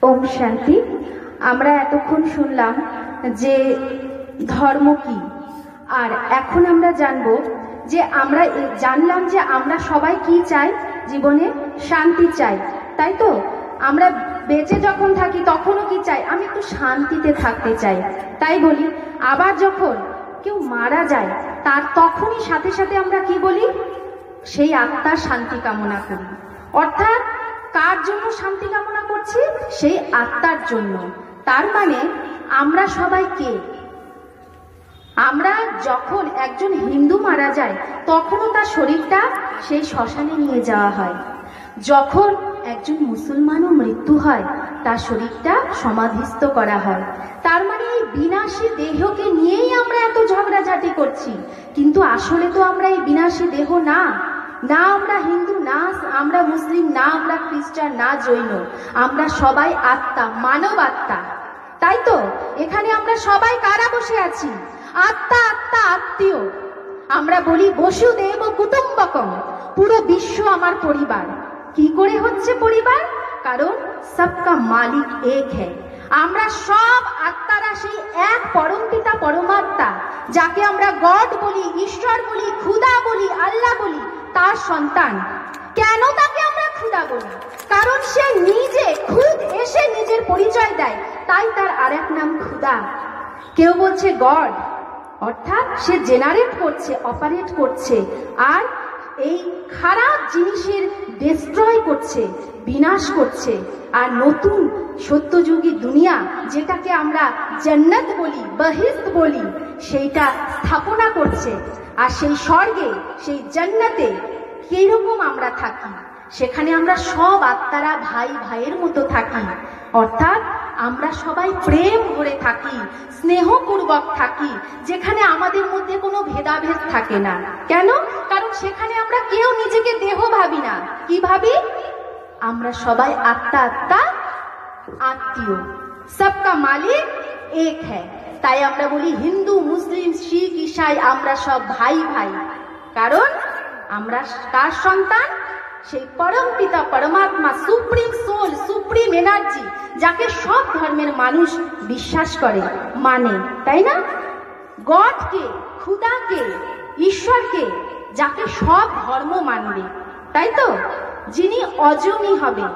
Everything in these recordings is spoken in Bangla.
ওম শান্তি। আমরা এতক্ষণ শুনলাম যে ধর্ম কি, আর এখন আমরা জানবো যে আমরা জানলাম যে আমরা সবাই কি চাই, জীবনে শান্তি চাই, তাই তো? আমরা বেঁচে যখন থাকি তখনও কি চাই? আমি একটু শান্তিতে থাকতে চাই, তাই বলি। আবার যখন কেউ মারা যায় তার তখনই সাথে সাথে আমরা কি বলি? সেই আত্মার শান্তি কামনা করি। অর্থাৎ কার জন্য শান্তি কামনা করছি? সেই আত্মার জন্য। তার মানে আমরা সবাই কে? আমরা যখন একজন হিন্দু মারা যায় তখনও তার শরীরটা সেই শ্মশানে নিয়ে যাওয়া হয়। যখন একজন মুসলমানও মৃত্যু হয় তার শরীরটা সমাধিস্থ করা হয়। তার মানে এই বিনাশী দেহকে নিয়েই আমরা এত ঝগড়াঝাটি করছি, কিন্তু আসলে তো আমরা এই বিনাশী দেহ না। না আমরা হিন্দু, না আমরা মুসলিম, না আমরা খ্রিস্টান, না জৈন, আমরা সবাই আত্মা, মানব আত্মা, তাই তো? এখানে আমরা সবাই কারা বসে আছি? আত্মা, আত্মা, আত্মীয়। আমরা বলি বসুদেব কুটুম্বকম, পুরো বিশ্ব আমার পরিবার। কি করে হচ্ছে পরিবার? কারণ সবকা মালিক এক হ্যায়। আমরা সব আত্মারা সেই এক পরমপিতা পরমাত্মা, যাকে আমরা গড বলি, ঈশ্বর বলি, খুদা বলি, আল্লাহ বলি, তার সন্তান। কেন তাকে আমরা খুদা বলি? কারণ সে নিজে খুদ এসে নিজের পরিচয় দেয়, তাই তার আরেক নাম খুদা। কেউ বলছে গড, অর্থাৎ সে জেনারেট করছে, অপারেট করছে, আর এই খারাপ জিনিসের ডিস্ট্রয় করছে, বিনাশ করছে, আর নতুন সত্যযুগী দুনিয়া, যেটাকে আমরা জান্নাত বলি, বহিস্ত বলি, সেইটা স্থাপনা করছে। আর সেই স্বর্গে, সেই জান্নাতে কিরকম আমরা থাকি? সেখানে আমরা সব আত্মারা ভাই ভাইয়ের মতো থাকি। অর্থাৎ আমরা সবাই প্রেম ভরে থাকি, স্নেহপূর্বক থাকি, যেখানে আমাদের মধ্যে কোনো ভেদাভেদ থাকে না। কেন? কারণ সেখানে আমরা কেউ নিজেকে দেহ ভাবি না। কি ভাবি? আমরা সবাই আত্মা, আত্মা, আত্মীয়। সবকা মালিক এক হ্যায়। তাই আমরা বলি হিন্দু, মুসলিম, শিখ, ঈসাই, আমরা সব ভাই ভাই। কারণ আমরা কার সন্তান? সেই পরম পিতা পরমাত্মা, সুপ্রিম সোল, সুপ্রিম এনার্জি, যাকে সব ধর্মের মানুষ বিশ্বাস করে, মানে, তাই না? গডকে, খুদাকে, ঈশ্বরকে, যাকে সব ধর্ম মানবে, তাই তো? যিনি অজমি হবে,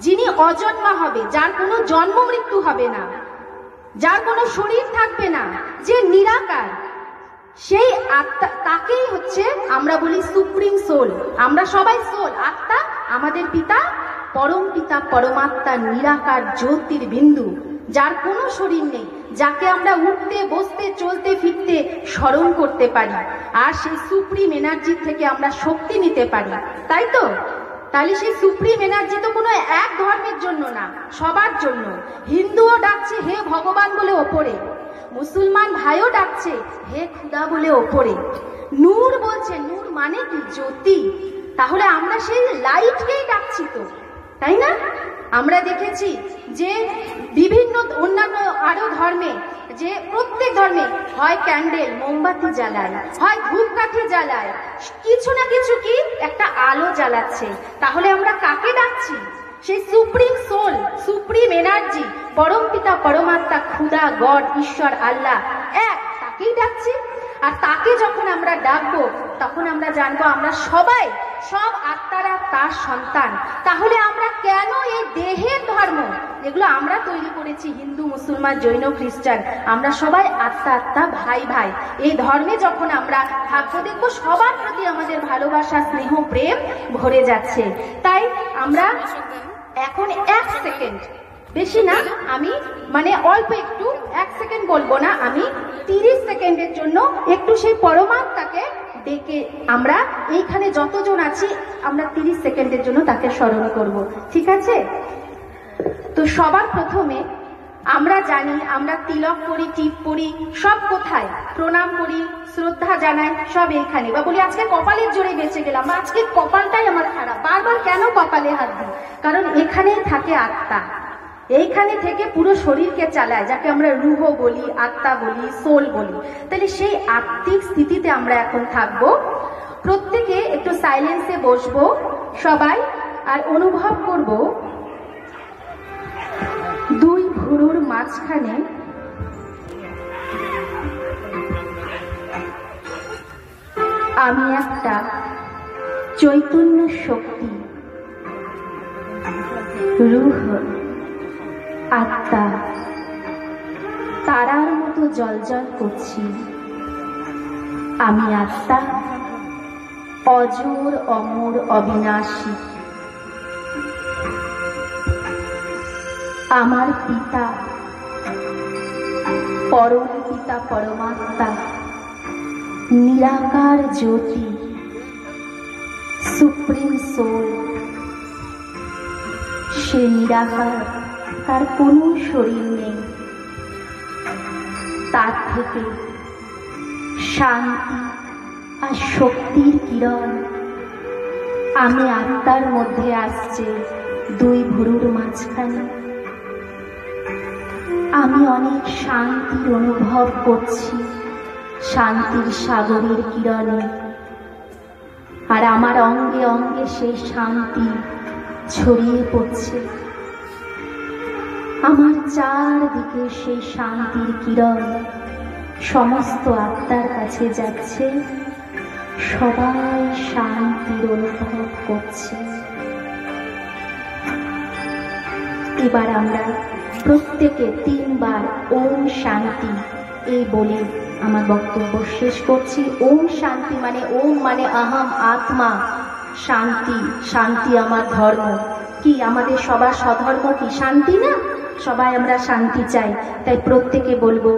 যিনি অজন্মা হবে, যার কোনো জন্ম মৃত্যু হবে না, যার কোনো শরীর থাকবে না, যে নিরাকার, সেই আত্মা, তাকেই হচ্ছে আমরা বলি সুপ্রিম সোল। আমরা সবাই সোল, আত্মা। আমাদের পিতা পরম পিতা পরমাত্মা, নিরাকার জ্যোতির বিন্দু, যার কোনো শরীর নেই, যাকে আমরা উঠতে, বসতে, চলতে, ফিরতে স্মরণ করতে পারি, আর সেই সুপ্রিম এনার্জি থেকে আমরা শক্তি নিতে পারি, তাই তো? তাহলে সেই সুপ্রিম এনার্জি তো কোনো এক ধর্মের জন্য না, সবার জন্য। হিন্দুও ডাকছে হে ভগবান বলে ওপরে, মুসলমান ভাইও ডাকছে হে খুদা বলে ওপরে, নূর বলছে, নূর মানে কি? জ্যোতি। তাহলে আমরা সেই লাইটকেই ডাকছি তো, তাই না? আমরা দেখেছি যে বিভিন্ন অন্যান্য আরো ধর্মে, যে প্রত্যেক ধর্মে হয় ক্যান্ডেল, মোমবাতি জ্বালায়, হয় ধূপকাঠি জ্বালায়, কিছু না কিছু কি একটা আলো জ্বালাচ্ছে। তাহলে আমরা কাকে ডাকছি? সেই সুপ্রিম সোল, সুপ্রিম এনার্জি, পরম পিতা পরমাত্মা, খুদা, গড, ঈশ্বর, আল্লাহ এক, তাকেই ডাকছি। আর তাকে যখন আমরা ডাকবো তখন আমরা জানবো আমরা সবাই, সব আত্মারা তার সন্তান। তাহলে আমরা কেন এই দেহের ধর্ম, যেগুলো আমরা তৈরি করেছি, হিন্দু, মুসলমান, জৈন, খ্রিস্টান, আমরা সবাই আত্মা, আত্মা, ভাই ভাই, এই ধর্মে যখন আমরা থাকবো দেখবো সবার প্রতি আমাদের ভালোবাসা, স্নেহ, প্রেম ভরে যাচ্ছে। তাই আমরা এখন 1 সেকেন্ড, বেশি না, আমি মানে অল্প একটু, 1 সেকেন্ড বলবো না, আমি 30 সেকেন্ডের জন্য একটু সেই পরমাত্মাকে ডেকে, আমরা এইখানে যতজন আছি আমরা 30 সেকেন্ডের জন্য তাকে স্মরণ করব, ঠিক আছে? তো সবার প্রথমে আমরা জানি, আমরা তিলক করি, টিপ পরি, সব কোথায় প্রণাম করি, শ্রদ্ধা জানাই, সব এইখানে। বা বলি আজকে কপালের জোরে বেঁচে গেলাম, আজকে কপালটাই আমার খারাপ, বারবার কেন কপালে হাত দিই? কারণ এখানেই থাকে আত্মা, এইখানে থেকে পুরো শরীরকে চালায়, যাকে আমরা রুহ বলি, আত্মা বলি, সোল বলি। তাহলে সেই আত্মিক স্থিতিতে আমরা এখন থাকবো। প্রত্যেকে একটু সাইলেন্সে বসবো সবাই, আর অনুভব করব মাঝখানে আমি একটা চৈতন্য শক্তি, রূহ, আত্মা, তারার মতো জ্বলজ্বল করছি। আমি আত্মা, অজর, অমর, অবিনাশী। আমার পিতা, পরম পিতা পরমাত্মা, নিরাকার জ্যোতি, সুপ্রিম সোল। সে নিরাকার, তার কোনো শরীর নেই। তার থেকে শান্তি আর শক্তির কিরণ আমি আত্মার মধ্যে আসছে, দুই ভুরুর মাঝখানে। আমি অনেক শান্তির অনুভব করছি, শান্তির সাগরের কিরণে। আর আমার অঙ্গে অঙ্গে সেই শান্তি ছড়িয়ে পড়ছে। আমার চারদিকে সেই শান্তির কিরণ সমস্ত আত্মার কাছে যাচ্ছে, সবাই শান্তির অনুভব করছে। এবার আমরা প্রত্যেকে 3 বার ওম শান্তি এই বলে আমার বক্তব্য শেষ করছি। ওম শান্তি মানে, ওম মানে আহম আত্মা, শান্তি। শান্তি আমার ধর্ম। কি আমাদের সবার স্বধর্ম কি? শান্তি না? সবাই আমরা শান্তি চাই। তাই প্রত্যেকে বলবো